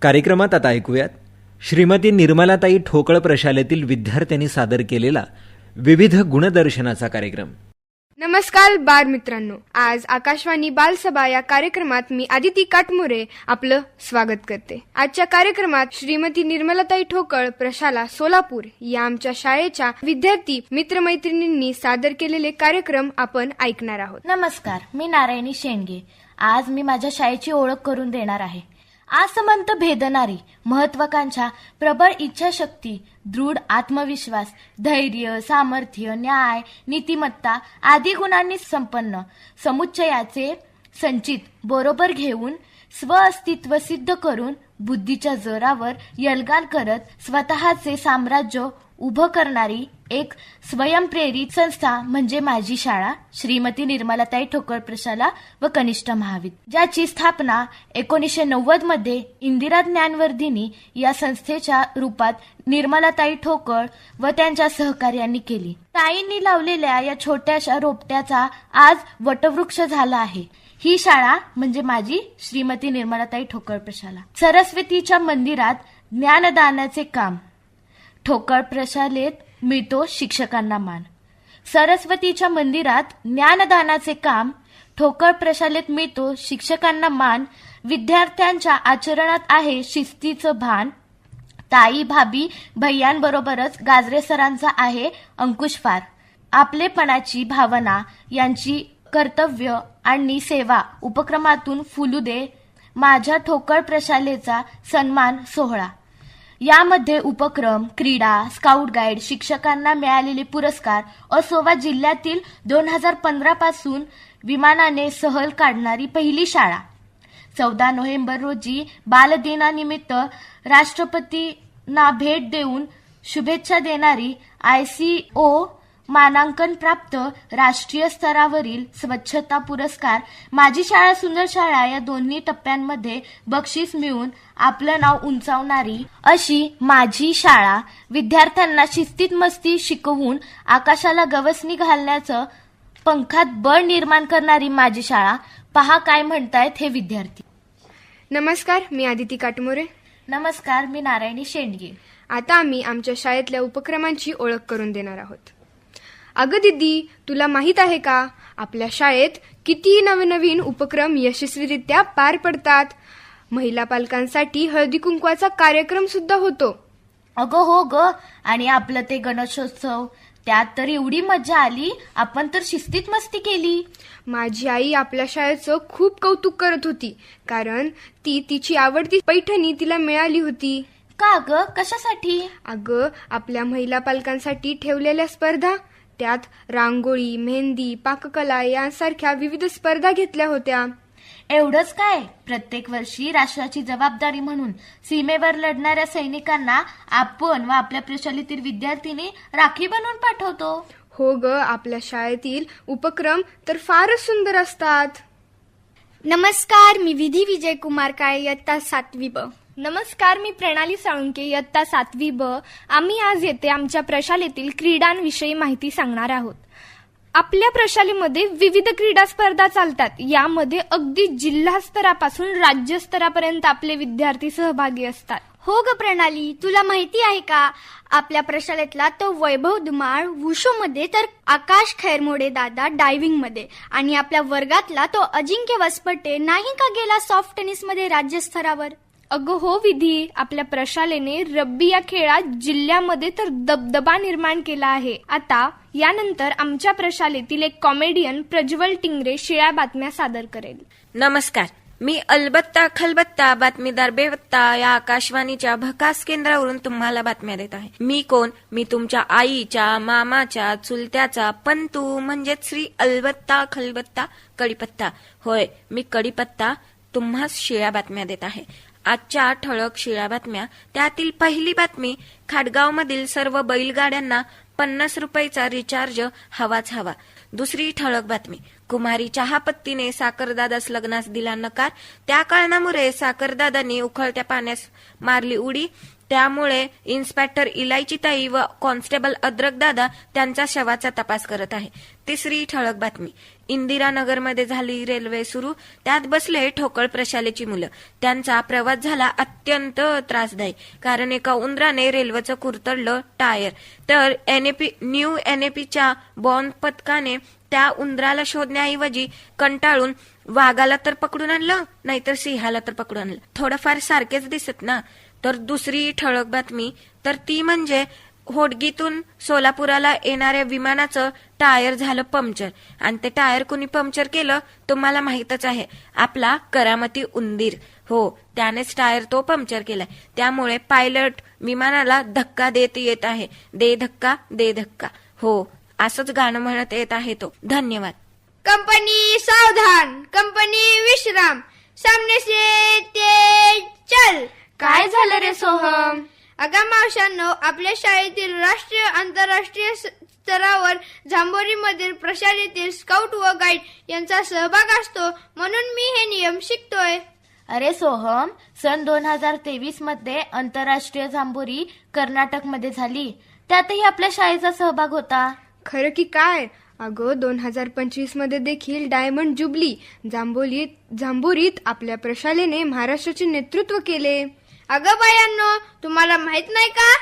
कार्यक्रमात आता ऐकूयात श्रीमती निर्मलाताई ठोकळ प्रशालेतील विद्यार्थ्यांनी सादर केलेला विविध गुणदर्शनाचा कार्यक्रम. नमस्कार बाल मित्रांनो, आज आकाशवाणी बालसभा या कार्यक्रमात मी आदिती काटमोरे आपलं स्वागत करते. आजच्या कार्यक्रमात श्रीमती निर्मलाताई ठोकळ प्रशाला सोलापूर या आमच्या शाळेच्या विद्यार्थी मित्रमैत्रिणींनी सादर केलेले कार्यक्रम आपण ऐकणार आहोत. नमस्कार, मी नारायणी शेंडगे. आज मी माझ्या शाळेची ओळख करून देणार आहे. आसमंत भेदणारी महत्वाकांक्षा, प्रबळ इच्छाशक्ती, दृढ आत्मविश्वास, धैर्य, सामर्थ्य, न्याय, नीतिमत्ता आदी गुणांनी संपन्न समुच्चयाचे संचित बरोबर घेऊन स्वअस्तित्व सिद्ध करून बुद्धीच्या जोरावर यलगाल करत स्वतःचे साम्राज्य उभं करणारी एक स्वयंप्रेरित संस्था म्हणजे माझी शाळा श्रीमती निर्मलाताई ठोकळ प्रशाला व कनिष्ठ महाविद्यालय, ज्याची स्थापना 1990 मध्ये इंदिरा ज्ञानवर्धिनी या संस्थेच्या रूपात निर्मलाताई ठोकळ व त्यांच्या सहकार्यांनी केली. ताईंनी लावलेल्या या छोट्याशा रोपट्याचा आज वटवृक्ष झाला आहे. ही शाळा म्हणजे माझी श्रीमती निर्मलाताई ठोकळ प्रशाला. सरस्वतीच्या मंदिरात ज्ञानदानाचे काम, ठोकळ प्रशालेत मिळतो शिक्षकांना मान. सरस्वतीच्या मंदिरात ज्ञानदानाचे काम, ठोकळ प्रशालेत मिळतो शिक्षकांना मान. विद्यार्थ्यांच्या आचरणात आहे शिस्तीचं भान. ताई, भाभी, भैयांबरोबरच गाजरे सरांचा आहे अंकुश फार. आपलेपणाची भावना यांची कर्तव्य आणि सेवा उपक्रमातून फुलू दे माझ्या ठोकळ प्रशालेचा सन्मान सोहळा. यामध्ये उपक्रम, क्रीडा, स्काउट गाईड, शिक्षकांना मिळालेले पुरस्कार असो वा जिल्ह्यातील 2015 पासून विमानाने सहल काढणारी पहिली शाळा. 14 नोव्हेंबर रोजी बालदिनानिमित्त राष्ट्रपतींना भेट देऊन शुभेच्छा देणारी ICO मानांकन प्राप्त राष्ट्रीय स्तरावरील स्वच्छता पुरस्कार, माझी शाळा सुंदर शाळा या दोन्ही टप्प्यांमध्ये बक्षीस मिळवून आपलं नाव उंचावणारी अशी माझी शाळा, विद्यार्थ्यांना शिस्तीत मस्ती शिकवून आकाशाला गवसणी घालण्याचं पंखात बळ निर्माण करणारी माझी शाळा. पहा काय म्हणतायत हे विद्यार्थी. नमस्कार, मी आदिती काटमोरे. नमस्कार, मी नारायणी शेंडगे. आता आम्ही आमच्या शाळेतल्या उपक्रमांची ओळख करून देणार आहोत. अगं दीदी, तुला माहित आहे का आपल्या शाळेत किती नवनवीन उपक्रम यशस्वीरित्या पार पडतात. महिला पालकांसाठी हळदी कुंकवाचा कार्यक्रम सुद्धा होतो. अगं हो ग, आणि आपलं ते गणेशोत्सव, त्यात तर एवढी मजा आली. आपण तर शिस्तीत मस्ती केली. माझी आई आपल्या शाळेचं खूप कौतुक करत होती, कारण तिची आवडती पैठणी तिला मिळाली होती. का ग, कशासाठी? अगं, आपल्या महिला पालकांसाठी ठेवलेल्या स्पर्धा, त्यात रांगोळी, मेहंदी, पाककला यांसारख्या विविध स्पर्धा घेतल्या होत्या. एवढंच काय, प्रत्येक वर्षी राष्ट्राची जबाबदारी म्हणून सीमेवर लढणाऱ्या सैनिकांना आपण व आपल्या प्रशालेतील विद्यार्थींनी राखी बनवून पाठवतो. हो ग, आपल्या शाळेतील उपक्रम तर फारच सुंदर असतात. नमस्कार, मी विधी विजय कुमार काळे, इयत्ता 7वी ब. नमस्कार, मी प्रणाली साळुंके, इयत्ता 7वी ब. आम्ही आज येथे आमच्या प्रशालेतील क्रीडांविषयी माहिती सांगणार आहोत. आपल्या प्रशालेमध्ये विविध क्रीडा स्पर्धा चालतात. यामध्ये अगदी जिल्हा स्तरापासून राज्यस्तरापर्यंत आपले विद्यार्थी सहभागी असतात. हो ग प्रणाली, तुला माहिती आहे का आपल्या प्रशालेतला तो वैभव धुमाळ वुशू मध्ये, तर आकाश खैरमोडे दादा डायव्हिंग मध्ये, आणि आपल्या वर्गातला तो अजिंक्य वसपटे नाही का गेला सॉफ्ट टेनिस मध्ये राज्यस्तरावर. अगं हो विधी, आपल्या प्रशालेने रब्बी या खेळात जिल्ह्यामध्ये तर दबदबा निर्माण केला आहे. आता यानंतर आमच्या प्रशालेतील एक कॉमेडियन प्रज्वल टिंगरे शिळ्या बातम्या सादर करेल. नमस्कार, मी अलबत्ता खलबत्ता बातमीदार बेवत्ता या आकाशवाणीच्या भकास केंद्रावरून तुम्हाला बातम्या देत आहे. मी कोण? मी तुमच्या आईच्या, मामाच्या, चुलत्याचा पंतू म्हणजेच श्री अलबत्ता खलबत्ता कडीपत्ता. होय, मी कडीपत्ता तुम्हास शिळ्या बातम्या देत आहे. आजच्या ठळक शिळ्या बातम्या, त्यातील पहिली बातमी, खाडगावमधील सर्व बैलगाड्यांना 50 रुपयाचा रिचार्ज हवाच हवा. दुसरी ठळक बातमी, कुमारी चहापत्तीने साखरदादास लग्नास दिला नकार. त्या कारणामुळे साखरदादांनी उकळत्या पाण्यास मारली उडी. त्यामुळे इन्स्पेक्टर इलायचीताई व कॉन्स्टेबल अद्रकदादा त्यांच्या शवाचा तपास करत आहे. तिसरी ठळक बातमी. इंदिरानगरमध्ये झाली रेल्वे सुरू. त्यात बसले ठोकळ प्रशालेची मुलं. त्यांचा प्रवास झाला अत्यंत त्रासदायी, कारण एका उंदराने रेल्वेचं कुरतडलं टायर. तर न्यू एनएपीच्या बॉम्ब पथकाने त्या उंदराला शोधण्याऐवजी कंटाळून वाघाला तर पकडून आणलं, नाहीतर सिंहाला तर पकडून आणलं. थोडंफार सारखेच दिसत ना. तर दुसरी ठळक बातमी तर ती म्हणजे होडगीतून सोलापुराला येणाऱ्या विमानाचं टायर झालं पंक्चर. आणि ते टायर कुणी पंक्चर केलं तुम्हाला माहीतच आहे, आपला करामती उंदीर. हो, त्यानेच टायर तो पंक्चर केलाय. त्यामुळे पायलट विमानाला धक्का देत येत आहे. दे धक्का दे धक्का. हो, असंच गाणं म्हणत येत आहे तो. धन्यवाद. कंपनी सावधान, कंपनी विश्राम, सामने से तेज चल. काय झालं रे सोहम? अगा मावशांनो, आपल्या शाळेतील राष्ट्रीय आंतरराष्ट्रीय स्तरावर जांभोरीमधील प्रशालेतील स्काउट व गाईड यांचा सहभाग असतो, म्हणून मी हे नियम शिकतोय. अरे सोहम, सन 2023 मध्ये आंतरराष्ट्रीय जांभोरी कर्नाटकमध्ये झाली. त्यातही आपल्या शाळेचा सहभाग होता. खरं की काय? अगं 2025 मध्ये देखील डायमंड जुबली जांभोरीत आपल्या प्रशालेने महाराष्ट्राचे नेतृत्व केले. अगं बायांनो, तुम्हाला माहित नाही का?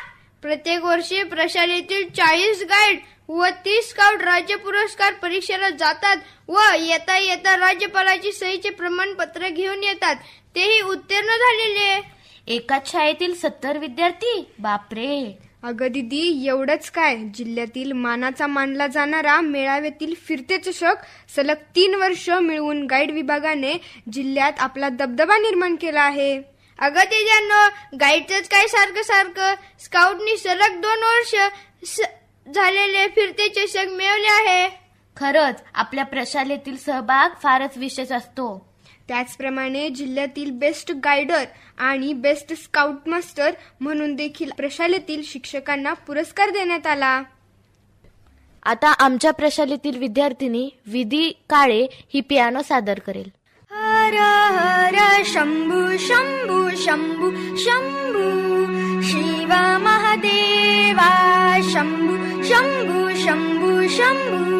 प्रत्येक वर्षी प्रशालेतील 40 गाईड व 30 स्काउट राज्य पुरस्कार परीक्षेला जातात व येता येता राज्यपालाची सहीचे प्रमाणपत्र घेऊन येतात. तेही उत्तीर्ण झालेले. एकाच शाळेतील 70 विद्यार्थी? बापरे. अगं दीदी, एवढंच काय, जिल्ह्यातील मानाचा मानला जाणारा मेळाव्यातील फिरते चषक सलग 3 वर्ष मिळवून गाईड विभागाने जिल्ह्यात आपला दबदबा निर्माण केला आहे. अगं तेजांनो, गाईडच काय सारखं स्काउटनी सलग 2 वर्ष झालेले फिरते चषक मिळवले आहे. खरंच आपल्या प्रशालेतील सहभाग फारच विशेष असतो. त्याचप्रमाणे जिल्ह्यातील बेस्ट गायडर आणि बेस्ट स्काउट मास्टर म्हणून देखील प्रशालेतील शिक्षकांना पुरस्कार देण्यात आला. आता आमच्या प्रशालेतील विद्यार्थिनी विधी काळे ही पियानो सादर करेल. हर हर शंभू शंभू शंभू शंभू शिव महादेवा शंभू शंभू शंभू शंभू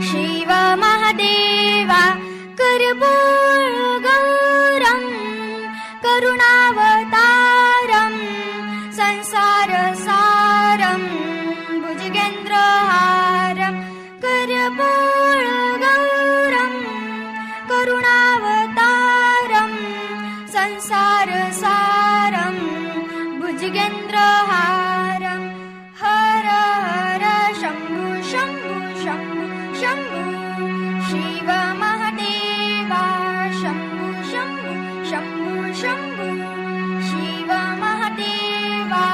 शिव महादेवा करबोळ गौरम करुणावतारम संसार सारम भुजगेंद्रहारम करबोळ गौरम करुणावतारम संसार सारम भुजगेंद्रहारम हर हर शंभू शंभू शंभू शंभू शिव महादेवा शंभू शंभू शंभू शंभू शिव महादेवा.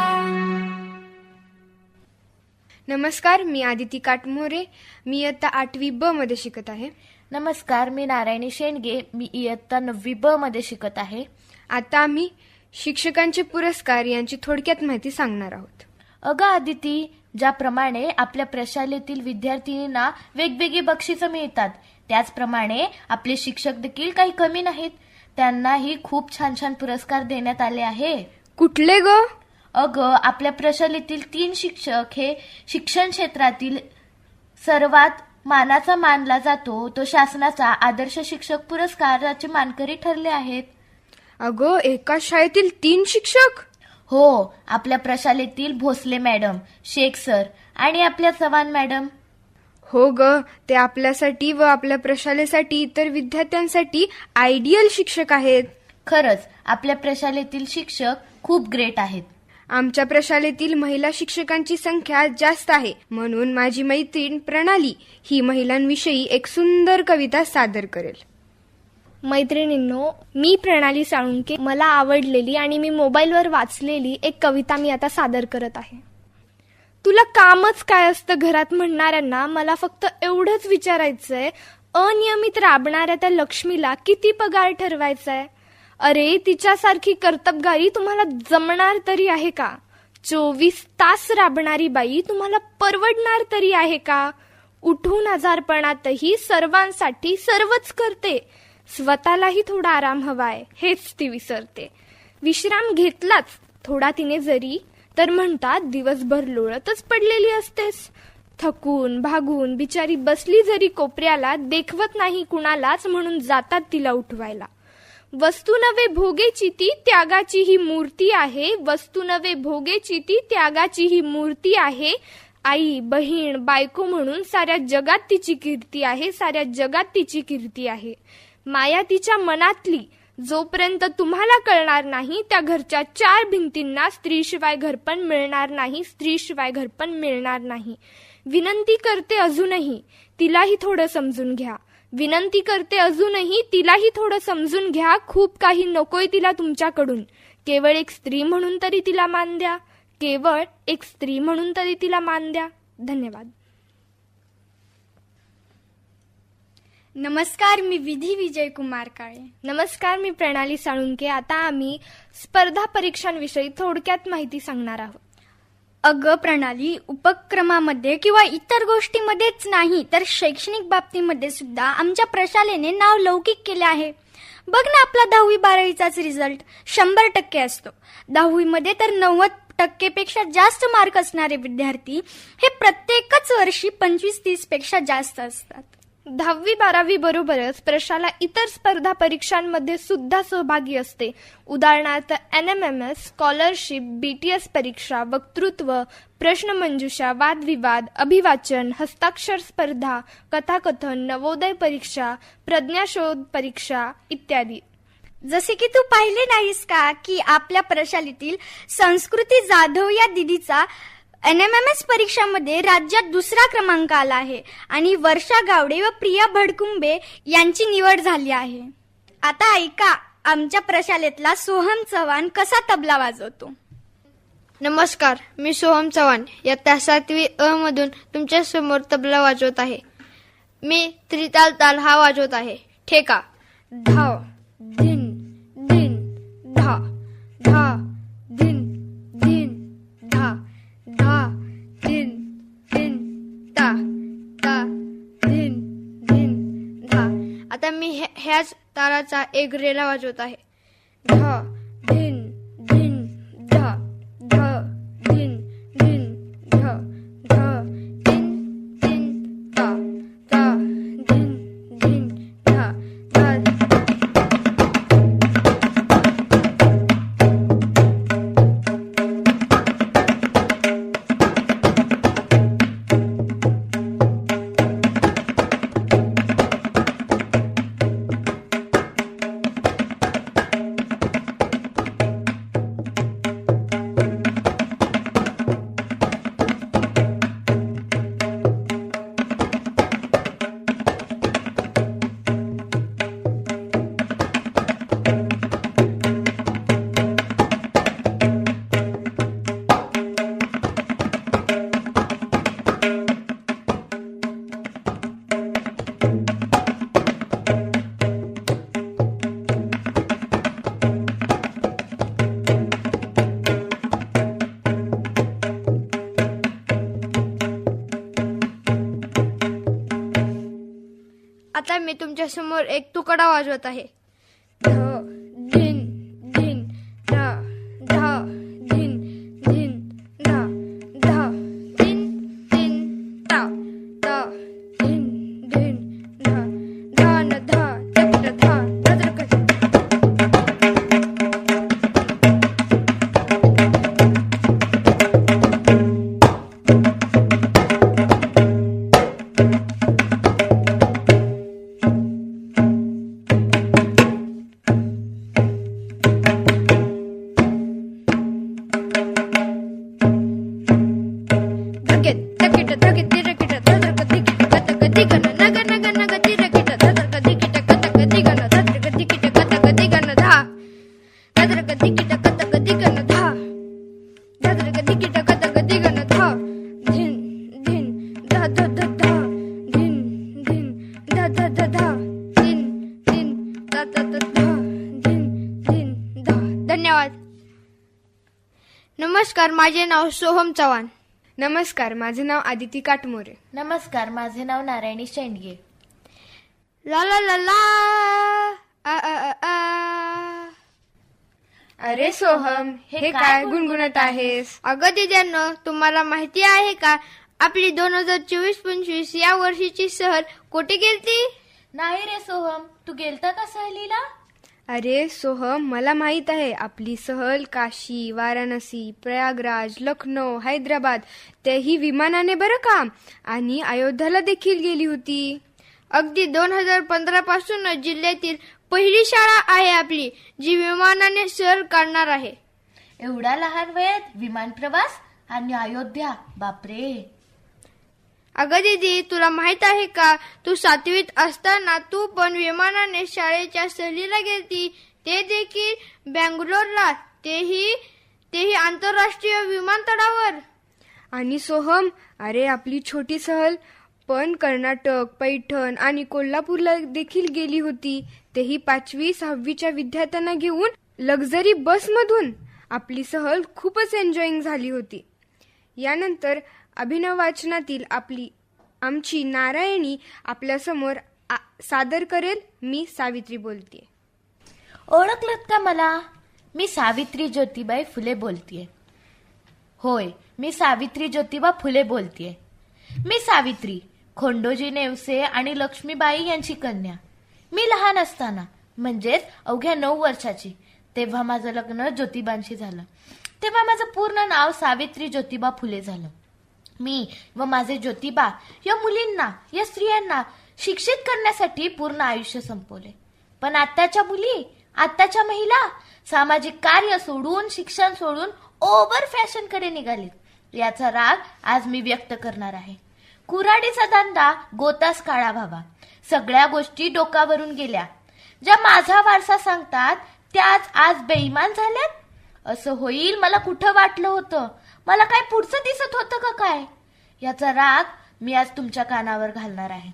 नमस्कार, मी आदिती काटमोरे. मी इयत्ता 8वी ब मध्ये शिकत आहे. नमस्कार, मी नारायणी शेंडगे. मी इयत्ता 9वी ब मध्ये शिकत आहे. आता आम्ही शिक्षकांचे पुरस्कार यांची थोडक्यात माहिती सांगणार आहोत. अगं आदिती, ज्याप्रमाणे आपल्या प्रशालेतील विद्यार्थिनींना वेगवेगळी बक्षिसं मिळतात, त्याचप्रमाणे आपले शिक्षक देखील काही कमी नाहीत. त्यांनाही खूप छान छान पुरस्कार देण्यात आले आहे. कुठले ग? अगं, आपल्या प्रशालेतील 3 शिक्षक हे शिक्षण क्षेत्रातील सर्वात मानाचा मानला जातो तो शासनाचा आदर्श शिक्षक पुरस्काराचे मानकरी ठरले आहेत. अगं, एका शाळेतील 3 शिक्षक? हो, आपल्या प्रशालेतील भोसले मॅडम, शेख सर आणि आपल्या चव्हाण मॅडम. हो ग, ते आपल्यासाठी व आपल्या प्रशालेसाठी इतर विद्यार्थ्यांसाठी आयडियल शिक्षक आहेत. खरंच आपल्या प्रशालेतील शिक्षक खूप ग्रेट आहेत. आमच्या प्रशालेतील महिला शिक्षकांची संख्या जास्त आहे, म्हणून माझी मैत्रीण प्रणाली ही महिलांविषयी एक सुंदर कविता सादर करेल. मैत्रिणींनो, मी प्रणाली साळुंके. मला आवडलेली आणि मी मोबाईलवर वाचलेली एक कविता मी आता सादर करत आहे. तुला कामच काय असतं घरात म्हणणाऱ्यांना मला फक्त एवढंच विचारायचंय, अनियमित राबणाऱ्या त्या लक्ष्मीला किती पगार ठरवायचाय? अरे, तिच्यासारखी कर्तबगारी तुम्हाला जमणार तरी आहे का? 24 तास राबणारी बाई तुम्हाला परवडणार तरी आहे का? उठून आजारपणातही सर्वांसाठी सर्वच करते. स्वतःलाही थोडा आराम हवाय हेच ती विसरते. विश्राम घेतलाच थोडा तिने जरी तर म्हणतात दिवसभर लोळतच पडलेली असतेस. थकून भागून बिचारी बसली जरी कोपऱ्याला, देखवत नाही कुणालाच म्हणून जातात तिला उठवायला. वस्तू नव्हे भोगेची ती त्यागाची ही मूर्ती आहे. वस्तू नव्हे भोगेची ती त्यागाची ही मूर्ती आहे. आई बहीण बायको म्हणून साऱ्या जगात तिची कीर्ती आहे. साऱ्या जगात तिची कीर्ती आहे. माया तिच्या मनातली जोपर्यंत तुम्हाला कळणार नाही, त्या घरच्या 4 भिंतींना स्त्रीशिवाय घरपण मिळणार नाही. स्त्रीशिवाय घरपण मिळणार नाही. विनंती करते अजूनही तिलाही थोडं समजून घ्या. विनंती करते अजूनही तिलाही थोडं समजून घ्या. खूप काही नकोय तिला तुमच्याकडून. केवळ एक स्त्री म्हणून तरी तिला मान द्या. केवळ एक स्त्री म्हणून तरी तिला मान द्या. धन्यवाद. नमस्कार, मी विधी विजय कुमार काळे. नमस्कार, मी प्रणाली साळुंके. आता आम्ही स्पर्धा परीक्षांविषयी थोडक्यात माहिती सांगणार आहोत. अगं प्रणाली, उपक्रमामध्ये किंवा इतर गोष्टीमध्येच नाही तर शैक्षणिक बाबतीमध्ये सुद्धा आमच्या प्रशालेने नाव लौकिक केले आहे. बघ ना, आपला 10वी-12वीचाच रिझल्ट 100% असतो. 10वीमध्ये तर 90% पेक्षा जास्त मार्क असणारे विद्यार्थी हे प्रत्येकच वर्षी 25-30 पेक्षा जास्त असतात. 10वी-12वी बरोबरच प्रशाला इतर स्पर्धा परीक्षांमध्ये सुद्धा सहभागी असते. उदाहरणार्थ NMMS, स्कॉलरशिप, BTS परीक्षा, वक्तृत्व, प्रश्नमंजुषा, वादविवाद, अभिवाचन, हस्ताक्षर स्पर्धा, कथाकथन, नवोदय परीक्षा, प्रज्ञाशोध परीक्षा इत्यादी. जसे की तू पाहिले नाहीस का की आपल्या प्रशालेतील संस्कृती जाधव या दिदीचा NMMS परीक्षामध्ये राज्यात 2रा क्रमांक आला आहे आणि वर्षा गावडे व प्रिया भडकुंबे यांची निवड झाली आहे. आता ऐका आमच्या प्रशालेतला सोहम चव्हाण कसा तबला वाजवतो. नमस्कार, मी सोहम चव्हाण इयत्ता 7वी अ मधून तुमच्या समोर तबला वाजवत आहे. मी त्रिताल ताल हा वाजवत आहे. ठेका धाव धिन धिन धा धा धिन धिन धा धा धिन धिन ता ता धिन धिन धा. आता मी ह्याच ताराचा एक रेला वाजवत आहे. धा धिन धिन धा धा धिन धिन धा धा धिन धिन ता ता धिन धिन धा धा. आता मी तुमच्या समोर एक तुकडा वाजवत आहे. ध धिन धिन धा धा धिन धिन धा धा धिन धिन ता ता धिन धिन धा धा न धा तक धा तद्रक. धन्यवाद. नमस्कार, माझे नाव सोहम चव्हाण. नमस्कार, माझे नाव आदिती काटमोरे. नमस्कार, माझे नाव नारायणी शेंडगे. ला ला ला ला आ आ आ आ. अरे सोहम, हे काय गुणगुणत आहेस? अगं दिद्यांनो, तुम्हाला माहिती आहे का आपली 2024-25 या वर्षीची सहल कुठे गेलती? नाही रे सोहम, तू गेलता का सहलीला? अरे सोहम, मला माहित आहे. आपली सहल काशी, वाराणसी, प्रयागराज, लखनौ, हैदराबाद, तेही विमानाने बरं का. आणि अयोध्याला देखील गेली होती. अगदी 2015 पासून जिल्ह्यातील पहिली शाळा आहे आपली, जी विमानाने सहल काढणार आहे. एवढा लहान वयात विमान प्रवास आणि अयोध्या, बापरे. अगं दीदी, तुला माहित आहे का, तू 7वीत असताना तू पण विमानाने शाळेच्या सहलीला गेलती, ते देखील बँगलोरला, तेही आंतरराष्ट्रीय विमानतळावर. आणि सोहम, अरे आपली छोटी सहल पण कर्नाटक, पैठण आणि कोल्हापूरला देखील गेली होती. तेही 5वी 6वीच्या विद्यार्थ्यांना घेऊन लक्झरी बसमधून. आपली सहल खूपच एन्जॉईंग झाली होती. यानंतर अभिनव वाचनातील आमची नारायणी आपल्यासमोर सादर करेल. मी सावित्री बोलतेय. ओळखलत का मला? मी सावित्री ज्योतिबाई फुले बोलतेय. होय, मी सावित्री ज्योतिबा फुले बोलतेय. मी सावित्री, खोंडोजी नेवसे आणि लक्ष्मीबाई यांची कन्या. मी लहान असताना, म्हणजेच अवघ्या 9 वर्षाची, तेव्हा माझं लग्न ज्योतिबांशी झालं. तेव्हा माझं पूर्ण नाव सावित्री ज्योतिबा फुले झालं. मी व माझे ज्योतिबा या मुलींना, या स्त्रियांना शिक्षित करण्यासाठी पूर्ण आयुष्य संपवले. पण आत्ताच्या मुली, आत्ताच्या महिला सामाजिक कार्य सोडून, शिक्षण सोडून ओव्हर फॅशनकडे निघालीत. याचा राग आज मी व्यक्त करणार आहे. कुऱ्हाडीचा धंदा गोतास काळा व्हावा. सगळ्या गोष्टी डोकावरून गेल्या. ज्या माझा वारसा सांगतात त्याच आज बेईमान झाल्यात. असं होईल मला कुठं वाटलं होतं? मला काय पुढचं दिसत होतं का काय? याचा राग मी आज तुमच्या कानावर घालणार आहे.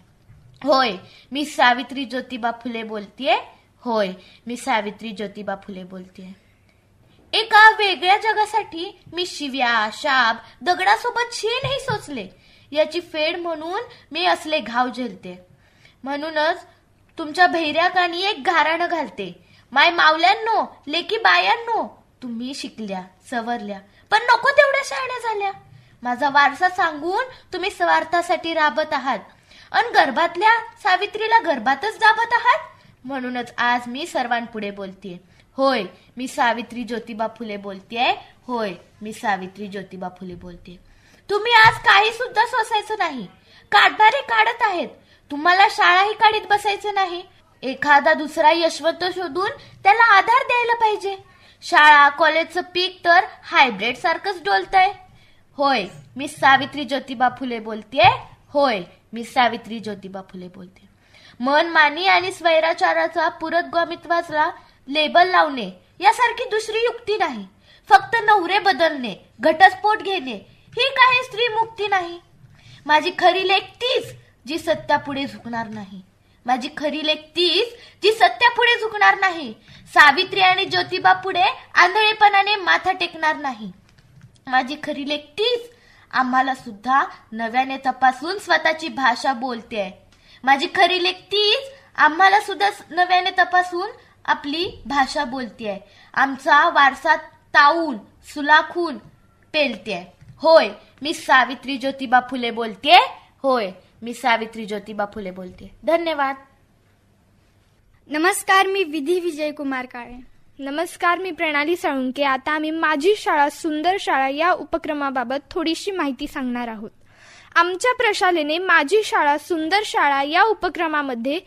होय, मी सावित्री ज्योतिबा फुले बोलतेय. होय, मी सावित्री ज्योतिबा फुले बोलतेय. एका वेगळ्या जगासाठी मी शिव्या, शाप, दगडासोबत शेणही सोचले. याची फेड म्हणून मी असले घाव झेलते. म्हणूनच तुमच्या भैऱ्या कानी एक घाराणं घालते. माय मावल्यांनो, लेकी बायांनो, तुम्ही शिकल्या, सवरल्या, पण नको तेवढ्या शहाण्या झाल्या. माझा वारसा सांगून तुम्ही स्वार्थासाठी राबत आहात आणि गर्भातल्या सावित्रीला गर्भातच दाबत आहात. म्हणूनच आज मी सर्वांपुढे बोलतेय. होय, मी सावित्री ज्योतिबा फुले बोलतेय. होय, मी सावित्री ज्योतिबा फुले बोलतेय. तुम्ही आज काही सुद्धा सोसायचं नाही. काढणारे काढत आहेत. तुम्हाला शाळाही काढीत बसायचं नाही. एखादा दुसरा यशवंत शोधून त्याला आधार द्यायला पाहिजे. शाळा कॉलेजचं पीक तर हायब्रिड सारखंच डोलतंय. होय, मी सावित्री ज्योतिबा फुले बोलतेय. होय, मी सावित्री ज्योतिबा फुले बोलते. मनमानी आणि स्वैराचाराचा पुरोगामित्वाचा लेबल लावणे यासारखी दुसरी युक्ती नाही. फक्त नवरे बदलणे, घटस्फोट घेणे ही काही स्त्री मुक्ती नाही. माझी खरी लेक तीच जी सत्यापुढे झुकणार नाही. माझी खरी लेक तीच जी सत्यापुढे झुकणार नाही. सावित्री आणि ज्योतिबा पुढे आंधळेपणाने माथा टेकणार नाही. माझी खरी लेक तीच आम्हाला सुद्धा नव्याने तपासून स्वतःची भाषा बोलते. माझी खरी लेक तीच आम्हाला सुद्धा नव्याने तपासून आपली भाषा बोलते. आमचा वारसा तावून सुलाखून पेलते. होय, मी सावित्री ज्योतिबा फुले बोलते. होय, मी सावित्री ज्योतिबा फुले बोलते. धन्यवाद. नमस्कार, मी विधी विजय कुमार काळे. नमस्कार, मी प्रणाली साळुंके. आता आम्ही माझी शाळा सुंदर शाळा या उपक्रमाबाबत थोडीशी माहिती सांगणार आहोत. आमच्या प्रशालेने माझी शाळा सुंदर शाळा या उपक्रमामध्ये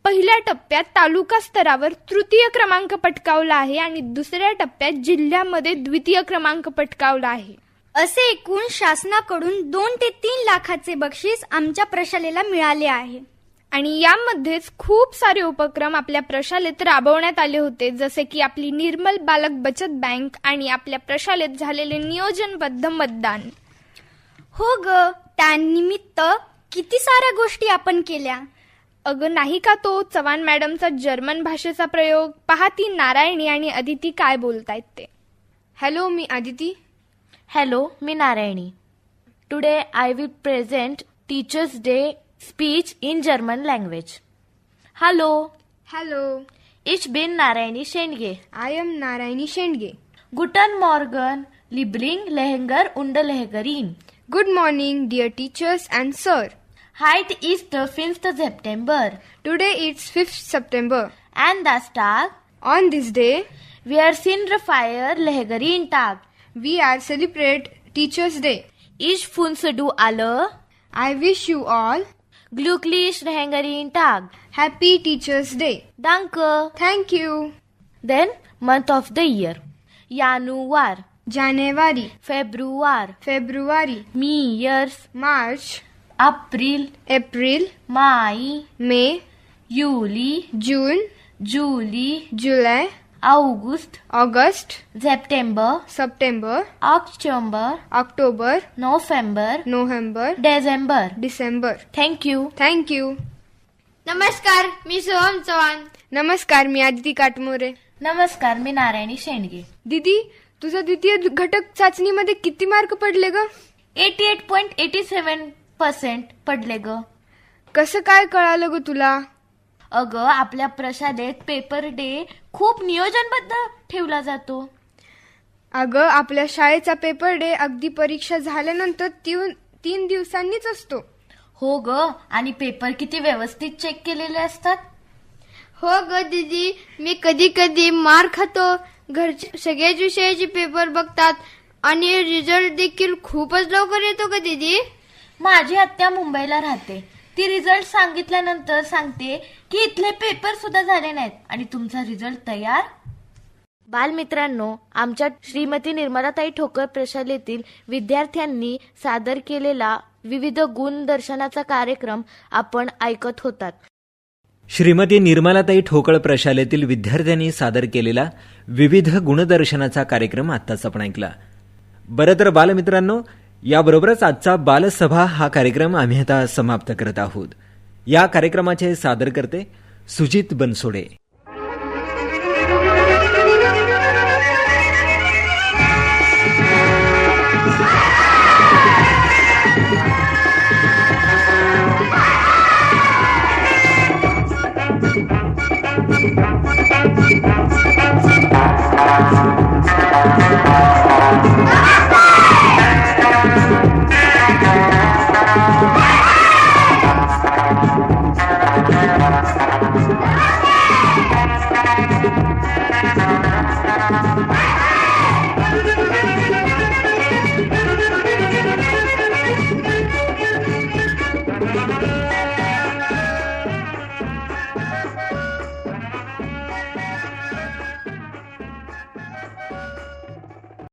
पहिल्या टप्प्यात तालुका स्तरावर तृतीय क्रमांक पटकावला आहे आणि दुसऱ्या टप्प्यात जिल्ह्यामध्ये द्वितीय क्रमांक पटकावला आहे. असे एकूण शासनाकडून 2 ते 3 लाखाचे बक्षीस आमच्या प्रशालेला मिळाले आहे. आणि यामध्येच खूप सारे उपक्रम आपल्या प्रशालेत राबवण्यात आले होते, जसे की आपली निर्मल बालक बचत बँक आणि आपल्या प्रशालेत झालेले नियोजनबद्ध मतदान. हो ग, त्यानिमित्त किती साऱ्या गोष्टी आपण केल्या. अगं नाही का तो चव्हाण मॅडमचा जर्मन भाषेचा प्रयोग? पहा ती नारायणी आणि अदिती काय बोलतायत ते. Hello, me Aditi. Hello, me Narayani. Today I will present Teachers' Day speech in German language. Hallo, Hello, ich bin Narayani Shendge. I am Narayani Shendge. Guten Morgen, Liebling, Lehenger und Lehegerin. Good morning, dear teachers and sir. Heute ist der 5. September. Today it's 5th September. An das Tag, On this day, wir sind feiern Lehegerin Tag. we are celebrate Teachers' Day. Ich wünsche du alle I wish you all glücklich Lehegerin Tag. Happy Teachers' Day. Danke. Thank you. Then, month of the year. Januar, January, February, März, March, April, April, Mai, May, Juli, June, Juli, July, August, August, September, September, October, October, November, November, December. December. Thank you. Thank you. नमस्कार मी सोहम चव्हाण. नमस्कार, मी आदिती काटमोरे. नमस्कार, मी नारायणी शेंडगे. दीदी, तुझा द्वितीय घटक चाचणीमध्ये किती mark पडले ग? 88.87% पडले ग. कसं काय कळालं ग तुला? अगं, आपल्या प्रशालेत पेपर डे खूप नियोजनबद्ध ठेवला जातो. अगं, आपल्या शाळेचा पेपर डे अगदी परीक्षा झाल्यानंतर 3 दिवसांनीच असतो. हो ग, आणि पेपर किती व्यवस्थित चेक केलेले असतात. हो ग दीदी, मी कधी कधी मार खातो. घरचे सगळ्याच विषयाचे पेपर बघतात आणि रिझल्ट देखील खूपच लवकर येतो का दीदी? माझी आत्या मुंबईला राहते. ती रिझल्ट सांगितल्यानंतर सांगते की इथले पेपर सुद्धा झाले नाहीत आणि तुमचा रिझल्ट तयार. बालमित्रांनो, आमच्या श्रीमती निर्मलाताई ठोकळ प्रशालेतील विद्यार्थ्यांनी सादर केलेला विविध गुणदर्शनाचा कार्यक्रम आपण ऐकत होतात. श्रीमती निर्मलाताई ठोकळ प्रशालेतील विद्यार्थ्यांनी सादर केलेला विविध गुणदर्शनाचा कार्यक्रम आत्ताच आपण ऐकला. बरं तर बालमित्रांनो, याबरोबरच आजचा बालसभा हा कार्यक्रम आम्ही आता समाप्त करत आहोत. या कार्यक्रमाचे सादरकर्ते सुजित बनसोडे.